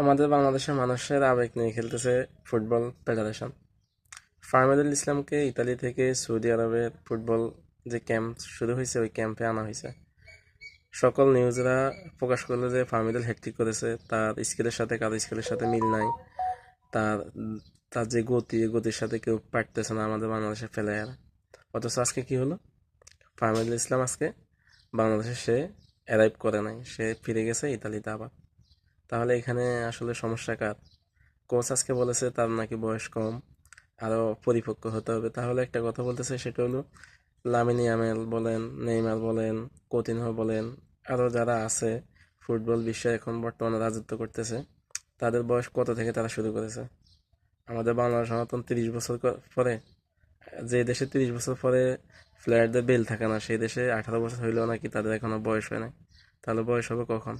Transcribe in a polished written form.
আমাদের বাংলাদেশের মানুষের আবেগ নিয়ে খেলতেছে ফুটবল ফেডারেশন। ফাহমিদুল ইসলামকে ইতালি থেকে সৌদি আরবের ফুটবল যে ক্যাম্প শুরু হয়েছে ওই ক্যাম্পে আনা হয়েছে। সকল নিউজরা প্রকাশ করলো যে ফাহমিদুল হ্যাটট্রিক করেছে, তার স্কিলের সাথে কারো স্কিলের সাথে মিল নাই, তার তার যে গতির সাথে কেউ পারতেছে না আমাদের বাংলাদেশের প্লেয়ার। অথচ আজকে কি হলো, ফাহমিদুল ইসলাম আজকে বাংলাদেশে সে অ্যারাইভ করে নাই, সে ফিরে গেছে ইতালিতে আবার। তাহলে এখানে আসলে সমস্যা কার? কোচ আজকে বলেছে তার নাকি বয়স কম, আরো পরিপক্ক হতে হবে। তাহলে একটা কথা বলতেছে, সেটা হলো লামিন ইয়ামাল বলেন, নেইমার বলেন, coutinho বলেন, আরো যারা আছে ফুটবল বিশ্বে এখন বর্তমানে রাজত্ব করতেছে, তাদের বয়স কত থেকে তারা শুরু করেছে? আমাদের বাংলাদেশ মতন 30 বছর পরে, যে দেশে 30 বছর পরে প্লেয়ারদের বেল থাকে না, সেই দেশে 18 বছর হইলেও নাকি তাদের এখনো বয়স হয় না। তাহলে বয়স হবে কখন?